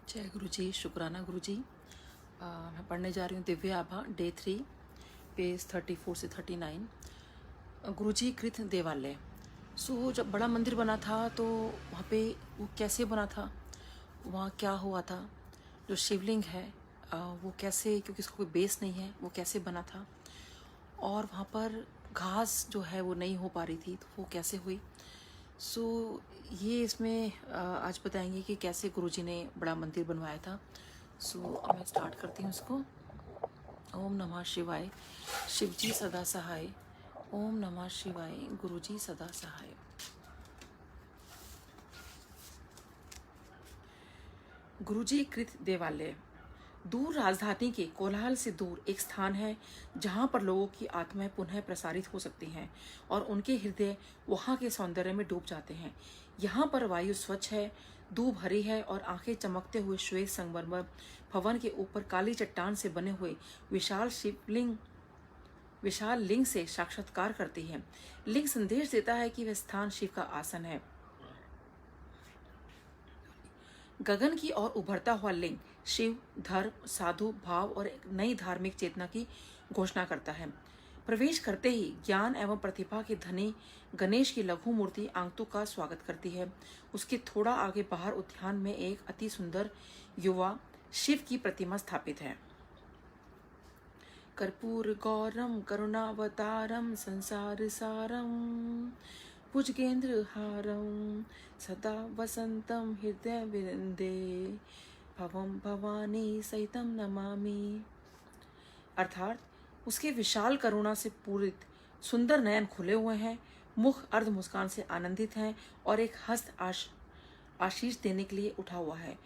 जय गुरु जी, शुक्राना गुरु जी। मैं पढ़ने जा रही हूँ दिव्य आभा डे 3 पेज 34 से 39। गुरु जी कृत देवालय। जब बड़ा मंदिर बना था तो वहाँ पे वो कैसे बना था, वहाँ क्या हुआ था, जो शिवलिंग है वो कैसे, क्योंकि इसका कोई बेस नहीं है, वो कैसे बना था, और वहाँ पर घास जो है वो नहीं हो पा रही थी तो वो कैसे हुई। ये इसमें आज बताएंगे कि कैसे गुरुजी ने बड़ा मंदिर बनवाया था। अब मैं स्टार्ट करती हूँ इसको। ओम नमः शिवाय, शिवजी सदा सहाय। ओम नमः शिवाय, गुरुजी सदा सहाय। गुरुजी कृत देवालय। दूर राजधानी के कोलाहल से दूर एक स्थान है जहाँ पर लोगों की आत्माएं पुनः प्रसारित हो सकती हैं और उनके हृदय वहाँ के सौंदर्य में डूब जाते हैं। यहाँ पर वायु स्वच्छ है, धूप हरी है और आंखें चमकते हुए श्वेत संगमरमर भवन के ऊपर काली चट्टान से बने हुए विशाल लिंग से साक्षात्कार करती है। लिंग संदेश देता है कि वह स्थान शिव का आसन है। गगन की ओर उभरता हुआ लिंग शिव, धर्म, साधु भाव और एक नई धार्मिक चेतना की घोषणा करता है। प्रवेश करते ही ज्ञान एवं प्रतिभा के धनी गणेश की लघु मूर्ति आंगतु का स्वागत करती है। उसके थोड़ा आगे बाहर उद्यान में एक अति सुंदर युवा शिव की प्रतिमा स्थापित है। कर्पूर गौरम करुणावतारम संसार सारम भुजगेंद्र हारम सदा वसंतम हृदय विरंदे भवम भवानी सहितम नमामि। अर्थात उसके विशाल करुणा से पूरित सुंदर नयन खुले हुए हैं, मुख अर्ध मुस्कान से आनंदित है और एक हस्त आशीष देने के लिए उठा हुआ है।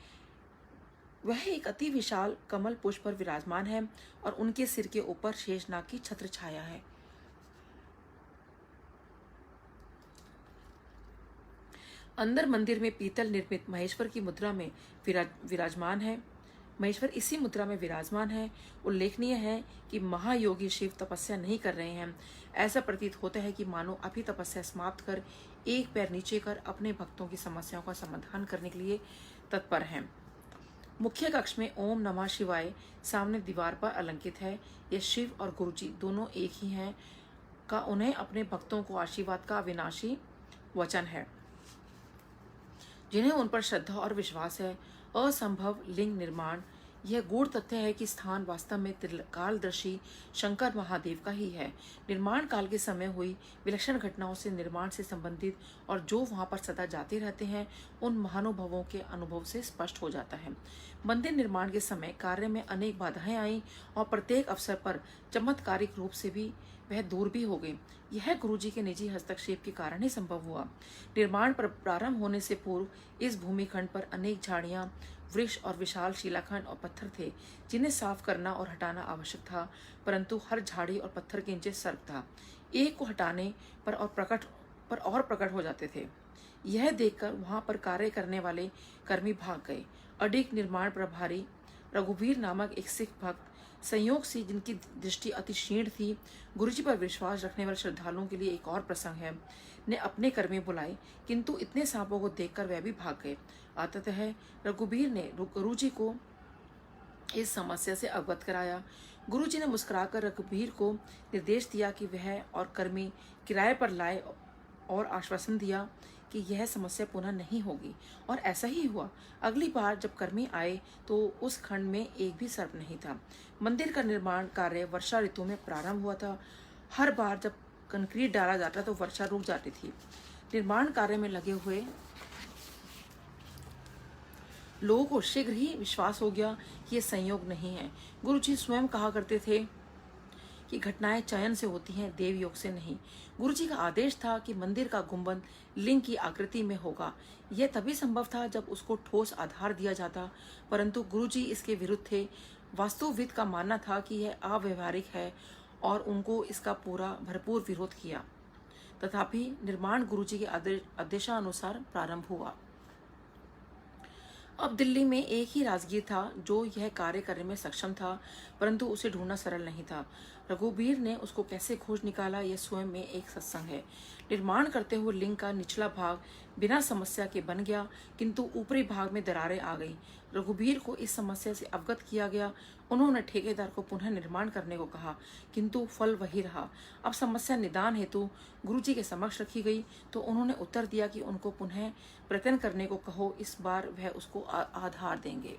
वह एक अति विशाल कमल पुष्प पर विराजमान है और उनके सिर के ऊपर शेषनाग की छत्र छाया है। अंदर मंदिर में पीतल निर्मित महेश्वर की मुद्रा में विराजमान है। महेश्वर इसी मुद्रा में विराजमान है। उल्लेखनीय है कि महायोगी शिव तपस्या नहीं कर रहे हैं। ऐसा प्रतीत होता है कि मानो अभी तपस्या समाप्त कर एक पैर नीचे कर अपने भक्तों की समस्याओं का समाधान करने के लिए तत्पर हैं। मुख्य कक्ष में ओम नमः शिवाय सामने दीवार पर अलंकित है। यह शिव और गुरुजी दोनों एक ही हैं का उन्हें अपने भक्तों को आशीर्वाद का अविनाशी वचन है, जिन्हें उन पर श्रद्धा और विश्वास है। असंभव लिंग निर्माण। यह गूढ़ तथ्य है कि स्थान वास्तव में त्रिकालदर्शी शंकर महादेव का ही है। निर्माण काल के समय हुई विलक्षण घटनाओं से निर्माण से संबंधित और जो वहां पर सदा जाते रहते हैं उन महानुभवों के अनुभव से स्पष्ट हो जाता है। मंदिर निर्माण के समय कार्य में अनेक बाधाएं आईं और प्रत्येक अवसर पर चमत्कारिक रूप से भी वह दूर भी हो गई। यह गुरुजी के निजी हस्तक्षेप के कारण ही संभव हुआ। निर्माण प्रारंभ होने से पूर्व इस भूमिखंड पर अनेक झाड़ियां, वृक्ष और विशाल शिलाखंड और पत्थर थे जिन्हें साफ करना और हटाना आवश्यक था, परंतु हर झाड़ी और पत्थर के नीचे सर्प था। एक को हटाने पर और प्रकट हो जाते थे। यह देखकर वहां पर कार्य करने वाले कर्मी भाग गए। अडिग निर्माण प्रभारी रघुवीर नामक एक सिख भक्त, संयोग से जिनकी दृष्टि अति क्षीण थी, गुरुजी पर विश्वास रखने वाले श्रद्धालुओं के लिए एक और प्रसंग है, ने अपने कर्मी बुलाए, किंतु इतने सांपों को देखकर वह भी भाग गए। अतः रघुवीर ने गुरुजी को इस समस्या से अवगत कराया। गुरुजी ने मुस्कुराकर रघुवीर को निर्देश दिया कि वह और कर्मी किराए पर लाए और आश्वासन दिया कि यह समस्या पुनः नहीं होगी, और ऐसा ही हुआ। अगली बार जब कर्मी आए तो उस खंड में एक भी सर्प नहीं था। मंदिर का निर्माण कार्य वर्षा ऋतु में प्रारंभ हुआ था। हर बार जब कंक्रीट डाला जाता तो वर्षा रुक जाती थी। निर्माण कार्य में लगे हुए लोगों को शीघ्र ही विश्वास हो गया कि यह संयोग नहीं है। गुरुजी स्वयं कहा करते थे कि घटनाएं चयन से होती हैं, देव योग से नहीं। गुरुजी का आदेश था कि मंदिर का गुंबद लिंग की आकृति में होगा। यह तभी संभव था जब उसको ठोस आधार दिया जाता, परंतु गुरुजी इसके विरुद्ध थे। वास्तुविद का मानना था कि यह अव्यवहारिक है और उनको इसका भरपूर विरोध किया। तथापि निर्माण गुरुजी के आदेशानुसार प्रारंभ हुआ। अब दिल्ली में एक ही राजगीर था जो यह कार्य करने में सक्षम था, परंतु उसे ढूंढना सरल नहीं था। रघुवीर ने उसको कैसे खोज निकाला, यह स्वयं में एक सत्संग है। निर्माण करते हुए लिंग का निचला भाग बिना समस्या के बन गया, किंतु ऊपरी भाग में दरारें आ गईं। रघुवीर को इस समस्या से अवगत किया गया। उन्होंने ठेकेदार को पुनः निर्माण करने को कहा, किंतु फल वही रहा। अब समस्या निदान हेतु गुरुजी के समक्ष रखी गई तो उन्होंने उत्तर दिया कि उनको पुनः प्रयत्न करने को कहो, इस बार वह उसको आधार देंगे।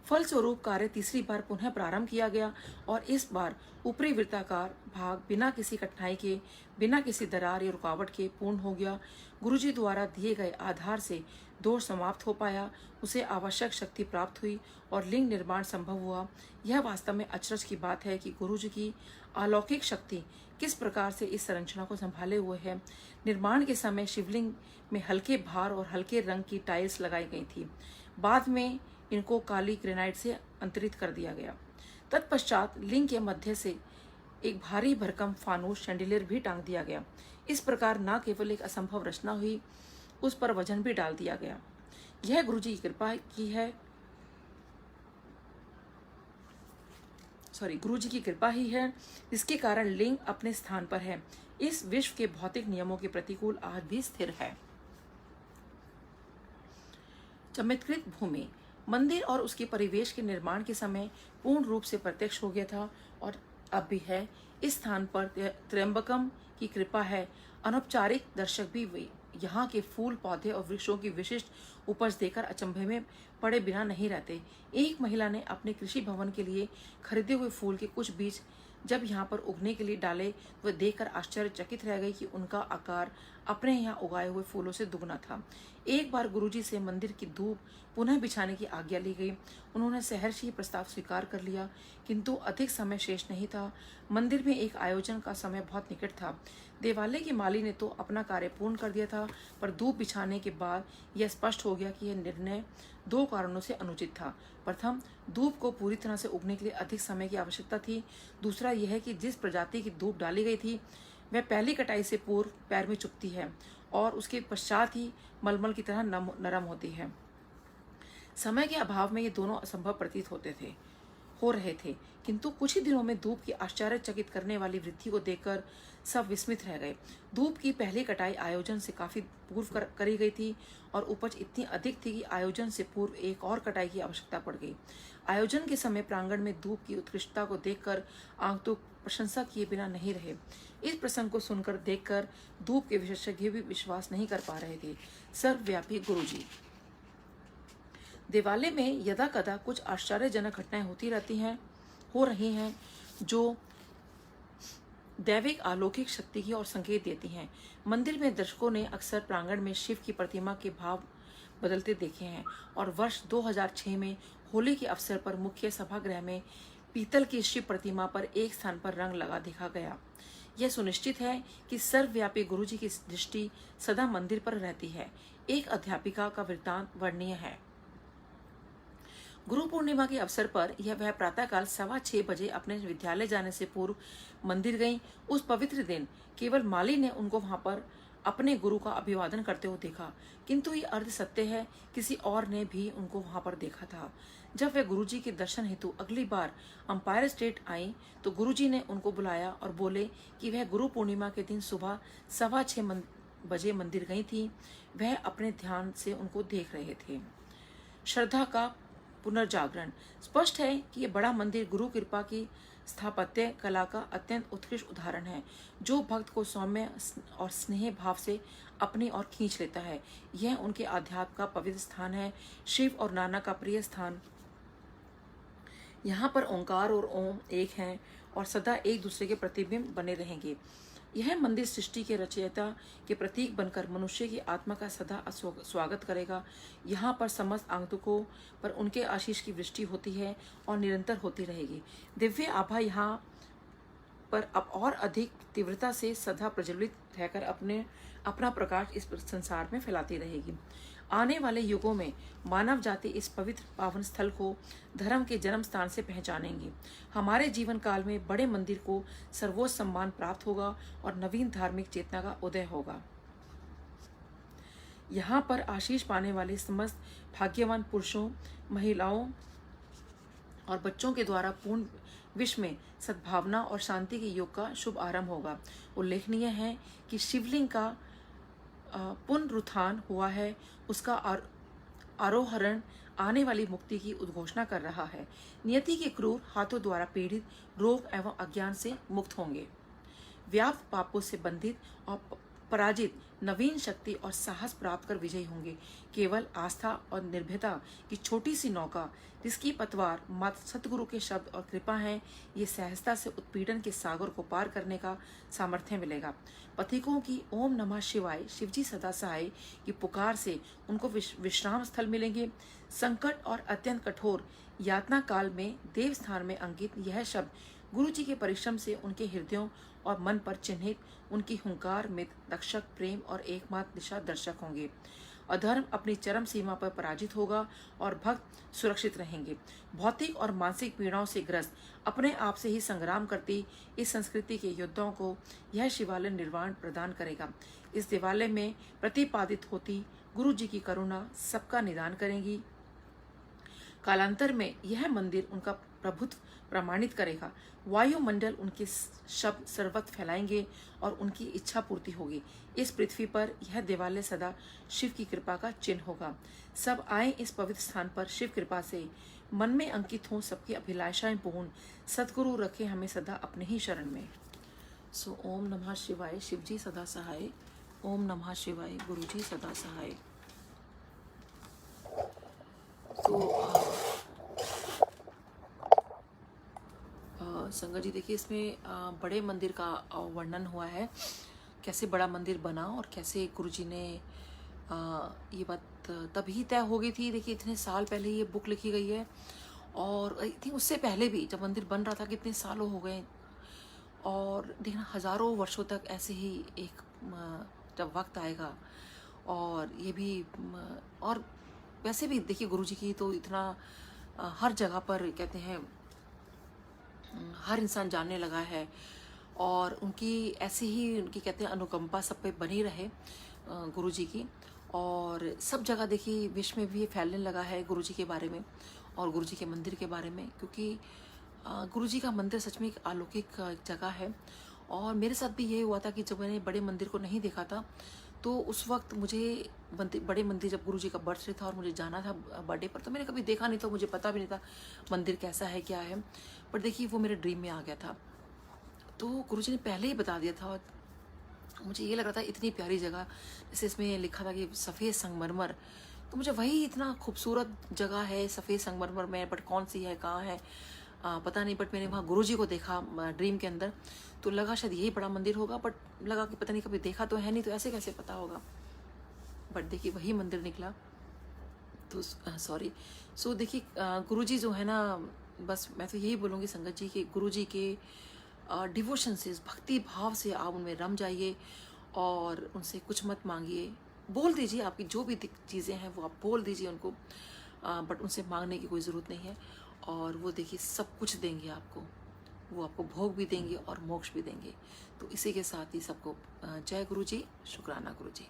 फलस्वरूप कार्य तीसरी बार पुनः प्रारंभ किया गया और इस बार ऊपरी वृत्ताकार भाग बिना किसी कठिनाई के, बिना किसी दरार या रुकावट के पूर्ण हो गया। गुरुजी द्वारा दिए गए आधार से दोष समाप्त हो पाया, उसे आवश्यक शक्ति प्राप्त हुई और लिंग निर्माण संभव हुआ। यह वास्तव में अचरज की बात है कि गुरुजी की अलौकिक शक्ति किस प्रकार से इस संरचना को संभाले हुए है। निर्माण के समय शिवलिंग में हल्के भार और हल्के रंग की टाइल्स लगाई गई थी। बाद में इनको काली ग्रेनाइट से अंतरित कर दिया गया। तत्पश्चात लिंग के मध्य से एक भारी भरकम फानूस शैंडिलियर भी टांग दिया गया। इस प्रकार न केवल एक असंभव रचना हुई, उस पर वजन भी डाल दिया गया। यह गुरुजी की कृपा की है, गुरुजी की कृपा ही है, जिसके कारण लिंग अपने स्थान पर है। इस विश्व के भौतिक नियमों के प्रतिकूल आज भी स्थिर है। चमत्कृत भूमि मंदिर और उसके परिवेश के निर्माण के समय पूर्ण रूप से प्रत्यक्ष हो गया था और अब भी है। इस स्थान पर त्र्यंबकम की कृपा है। अनौपचारिक दर्शक भी यहाँ के फूल, पौधे और वृक्षों की विशिष्ट उपज देकर अचंभे में पड़े बिना नहीं रहते। एक महिला ने अपने कृषि भवन के लिए खरीदे हुए फूल के कुछ बीज जब यहाँ पर उगने के लिए डाले, वह देखकर आश्चर्यचकित रह गई कि उनका आकार अपने यहाँ उगाए हुए फूलों से दुगना था। एक बार गुरुजी से मंदिर की धूप पुनः बिछाने की आज्ञा ली गई। उन्होंने सहर्ष ही प्रस्ताव स्वीकार कर लिया, किंतु अधिक समय शेष नहीं था। मंदिर में एक आयोजन का समय बहुत निकट था। देवालय की माली ने तो अपना कार्य पूर्ण कर दिया था, पर धूप बिछाने के बाद यह स्पष्ट हो गया कि यह निर्णय दो कारणों से अनुचित था। प्रथम, धूप को पूरी तरह से उगने के लिए अधिक समय की आवश्यकता थी। दूसरा यह है कि जिस प्रजाति की धूप डाली गई थी वह पहली कटाई से पूर्व पैर में चुभती है और उसके पश्चात ही मलमल की तरह नरम होती है। समय के अभाव में ये दोनों असंभव प्रतीत हो रहे थे, किंतु कुछ ही दिनों में धूप की आश्चर्यचकित करने वाली वृद्धि को देखकर सब विस्मित रह गए। धूप की पहली कटाई आयोजन से काफी पूर्व करी गई थी और उपज इतनी अधिक थी कि आयोजन से पूर्व एक और कटाई की आवश्यकता पड़ गई। आयोजन के समय प्रांगण में धूप की उत्कृष्टता को देखकर आंख तो प्रशंसा किए बिना नहीं रहे। इस प्रसंग को सुनकर देखकर धूप के विशेषज्ञ भी विश्वास नहीं कर पा रहे थे। सर्वव्यापी गुरुजी। देवालय में यदा कदा कुछ आश्चर्यजनक घटनाएं हो रही हैं जो दैविक अलौकिक शक्ति की ओर संकेत देती हैं। मंदिर में दर्शकों ने अक्सर प्रांगण में शिव की प्रतिमा के भाव बदलते देखे हैं और वर्ष 2006 में होली के अवसर पर मुख्य सभागृह में पीतल की शिव प्रतिमा पर एक स्थान पर रंग लगा देखा गया। यह सुनिश्चित है कि सर्वव्यापी गुरुजी की दृष्टि सदा मंदिर पर रहती है। एक अध्यापिका का वृत्तांत वर्णनीय है। गुरु पूर्णिमा के अवसर पर वह प्रातःकाल 6:15 बजे अपने विद्यालय जाने से पूर्व मंदिर गईं। उस पवित्र दिन केवल माली ने उनको वहां पर अपने गुरु का अभिवादन करते हुए देखा, किंतु ये अर्ध सत्य है, किसी और ने भी उनको वहां पर देखा था। जब वे गुरुजी के दर्शन हेतु अगली बार अंपायर स्टेट आई तो गुरुजी ने उनको बुलाया और बोले कि वह गुरु पूर्णिमा के दिन सुबह 6:15 बजे मंदिर गई थी। वह अपने ध्यान से उनको देख रहे थे। श्रद्धा का पुनर्जागरण। स्पष्ट है कि यह बड़ा मंदिर गुरु कृपा की स्थापत्य कला का अत्यंत उत्कृष्ट उदाहरण है, जो भक्त को सौम्य और स्नेह भाव से अपनी ओर खींच लेता है। यह उनके आध्यात्म का पवित्र स्थान है, शिव और नाना का प्रिय स्थान। यहाँ पर ओंकार और ओम एक हैं और सदा एक दूसरे के प्रतिबिंब बने रहेंगे। यह मंदिर सृष्टि के रचयिता के प्रतीक बनकर मनुष्य की आत्मा का सदा स्वागत करेगा। यहाँ पर समस्त आगंतुकों पर उनके आशीष की वृष्टि होती है और निरंतर होती रहेगी। दिव्य आभा यहाँ पर अब और अधिक तीव्रता से सदा प्रज्वलित रहकर अपना प्रकाश इस संसार में फैलाती रहेगी। आने वाले युगों में मानव जाति इस पवित्र पावन स्थल को धर्म के जन्म स्थान से पहचानेंगी। हमारे जीवन काल में बड़े मंदिर को सर्वोच्च सम्मान प्राप्त होगा और नवीन धार्मिक चेतना का उदय होगा। यहाँ पर आशीष पाने वाले समस्त भाग्यवान पुरुषों, महिलाओं और बच्चों के द्वारा पूर्ण विश्व में सद्भावना और शांति के युग का शुभ आरंभ होगा। उल्लेखनीय है कि शिवलिंग का पुनरुत्थान हुआ है, उसका आरोहरण आने वाली मुक्ति की उद्घोषणा कर रहा है। नियति के क्रूर हाथों द्वारा पीड़ित रोग एवं अज्ञान से मुक्त होंगे, व्याप्त पापों से बंधित और पराजित नवीन शक्ति और साहस प्राप्त कर विजयी होंगे। केवल आस्था और निर्भयता की छोटी सी नौका, जिसकी पतवार मात्र सतगुरु के शब्द और कृपा है, ये सहजता से उत्पीड़न के सागर को पार करने का सामर्थ्य मिलेगा। पथिकों की ओम नमः शिवाय शिवजी सदा सहाय की पुकार से उनको विश्राम स्थल मिलेंगे। संकट और अत्यंत कठोर यातना काल में देव स्थान में अंकित यह शब्द गुरु जी के परिश्रम से उनके हृदयों और मन पर चिन्हित उनकी हुंकार मित रक्षक प्रेम और एकमात्र दिशा दर्शक होंगे। अधर्म अपनी चरम सीमा पर पराजित होगा और भक्त सुरक्षित रहेंगे। भौतिक और मानसिक पीड़ाओं से ग्रस्त अपने आप से ही संग्राम करती इस संस्कृति के योद्धाओं को यह शिवालय निर्वाण प्रदान करेगा। इस देवालय में प्रतिपादित होती गुरु जी की करुणा सबका निदान करेगी। कालांतर में यह मंदिर उनका प्रभुत्व प्रमाणित करेगा। वायुमंडल उनके शब्द सर्वत्र फैलाएंगे और उनकी इच्छा पूर्ति होगी। इस पृथ्वी पर यह देवालय सदा शिव की कृपा का चिन्ह होगा। सब आए इस पवित्र स्थान पर शिव कृपा से मन में अंकित हों, सबकी अभिलाषाएं पूर्ण सतगुरु रखे हमें सदा अपने ही शरण में। सो ओम नमः शिवाय शिवजी सदा सहाय। ओम नमः शिवाय गुरुजी सदा सहाय। तो संगत जी देखिए, इसमें बड़े मंदिर का वर्णन हुआ है, कैसे बड़ा मंदिर बना और कैसे गुरुजी ने ये बात तभी तय हो गई थी। देखिए इतने साल पहले ये बुक लिखी गई है और आई थिंक उससे पहले भी जब मंदिर बन रहा था कितने सालों हो गए, और देखना हजारों वर्षों तक ऐसे ही एक जब वक्त आएगा। और ये भी और वैसे भी देखिए गुरुजी की तो इतना हर जगह पर कहते हैं हर इंसान जानने लगा है, और उनकी ऐसे ही उनकी कहते हैं अनुकंपा सब पे बनी रहे गुरुजी की। और सब जगह देखिए विश्व में भी फैलने लगा है गुरुजी के बारे में और गुरुजी के मंदिर के बारे में, क्योंकि गुरुजी का मंदिर सच में एक अलौकिक जगह है। और मेरे साथ भी यही हुआ था कि जब मैंने बड़े मंदिर को नहीं देखा था तो उस वक्त मुझे बड़े मंदिर जब गुरुजी का बर्थडे था और मुझे जाना था बर्थडे पर, तो मैंने कभी देखा नहीं था, मुझे पता भी नहीं था मंदिर कैसा है क्या है। पर देखिए वो मेरे ड्रीम में आ गया था, तो गुरुजी ने पहले ही बता दिया था। और मुझे ये लग रहा था इतनी प्यारी जगह, जैसे इसमें लिखा था कि सफ़ेद संगमरमर, तो मुझे वही इतना खूबसूरत जगह है सफ़ेद संगमरमर में, बट कौन सी है कहाँ है पता नहीं। बट मैंने वहाँ गुरुजी को देखा ड्रीम के अंदर, तो लगा शायद यही बड़ा मंदिर होगा, बट लगा कि पता नहीं कभी देखा तो है नहीं, तो ऐसे कैसे पता होगा। बट देखिए वही मंदिर निकला। तो सॉरी। सो देखिए गुरुजी जो है ना, बस मैं तो यही बोलूँगी संगत जी कि गुरुजी के डिवोशन से, भक्ति भाव से आप उनमें रम जाइए और उनसे कुछ मत मांगिए। बोल दीजिए, आपकी जो भी चीज़ें हैं वो आप बोल दीजिए उनको, बट उनसे मांगने की कोई ज़रूरत नहीं है। और वो देखिए सब कुछ देंगे आपको, वो आपको भोग भी देंगे और मोक्ष भी देंगे। तो इसी के साथ ही सबको जय गुरु जी, शुक्राना गुरु जी।